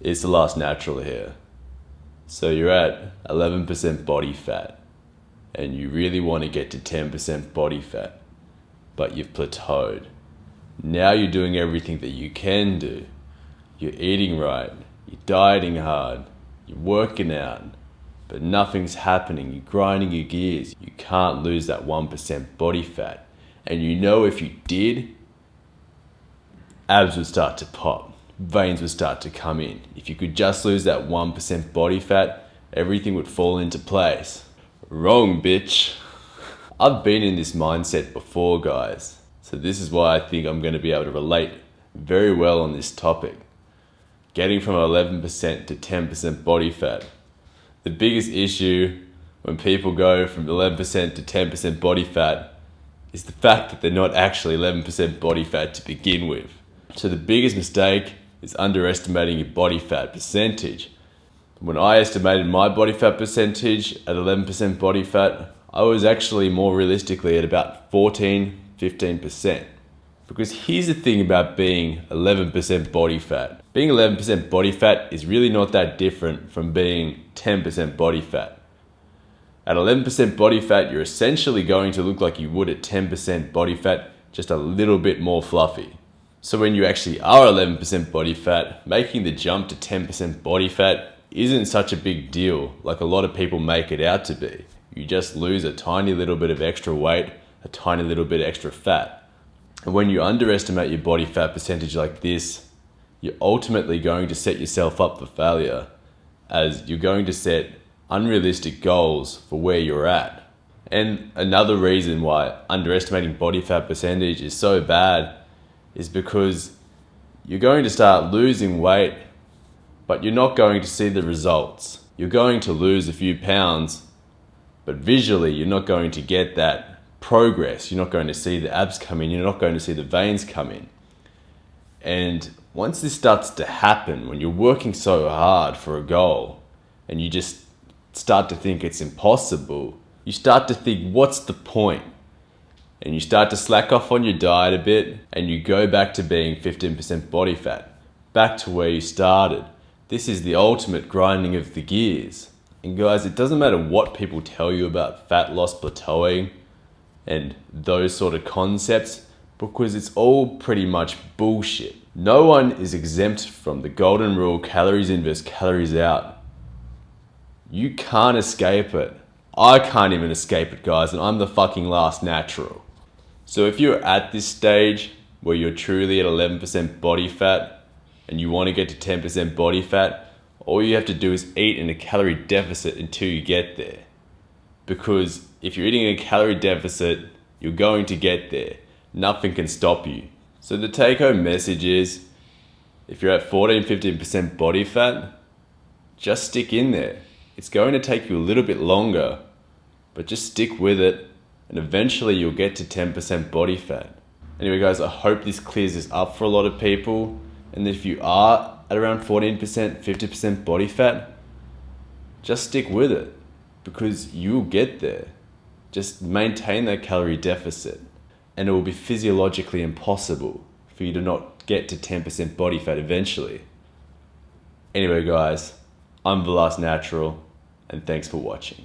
It's the last natural here. So you're at 11% body fat and you really want to get to 10% body fat, but you've plateaued. Now you're doing everything that you can do. You're eating right, you're dieting hard, you're working out, but nothing's happening. You're grinding your gears. You can't lose that 1% body fat. And you know if you did, abs would start to pop. Veins would start to come in. If you could just lose that 1% body fat, everything would fall into place. Wrong, bitch. I've been in this mindset before, guys. So this is why I think I'm going to be able to relate very well on this topic. Getting from 11% to 10% body fat. The biggest issue when people go from 11% to 10% body fat is the fact that they're not actually 11% body fat to begin with. So the biggest mistake is underestimating your body fat percentage. When I estimated my body fat percentage at 11% body fat, I was actually more realistically at about 14-15%. Because here's the thing about being 11% body fat. Being 11% body fat is really not that different from being 10% body fat. At 11% body fat, you're essentially going to look like you would at 10% body fat, just a little bit more fluffy. So when you actually are 11% body fat, making the jump to 10% body fat isn't such a big deal like a lot of people make it out to be. You just lose a tiny little bit of extra weight, a tiny little bit extra fat. And when you underestimate your body fat percentage like this, you're ultimately going to set yourself up for failure, as you're going to set unrealistic goals for where you're at. And another reason why underestimating body fat percentage is so bad is because you're going to start losing weight, but you're not going to see the results. You're going to lose a few pounds, but visually you're not going to get that progress. You're not going to see the abs come in. You're not going to see the veins come in. And once this starts to happen, when you're working so hard for a goal and you just start to think it's impossible, you start to think, what's the point? And you start to slack off on your diet a bit and you go back to being 15% body fat, back to where you started. This is the ultimate grinding of the gears. And guys, it doesn't matter what people tell you about fat loss plateauing and those sort of concepts, because it's all pretty much bullshit. No one is exempt from the golden rule, calories in versus calories out. You can't escape it. I can't even escape it, guys, and I'm the fucking last natural. So if you're at this stage where you're truly at 11% body fat and you want to get to 10% body fat, all you have to do is eat in a calorie deficit until you get there. Because if you're eating in a calorie deficit, you're going to get there. Nothing can stop you. So the take-home message is, if you're at 14-15% body fat, just stick in there. It's going to take you a little bit longer, but just stick with it, and eventually you'll get to 10% body fat. Anyway guys, I hope this clears this up for a lot of people. And if you are at around 14%, 50% body fat, just stick with it, because you'll get there. Just maintain that calorie deficit, and it will be physiologically impossible for you to not get to 10% body fat eventually. Anyway guys, I'm the last natural, and thanks for watching.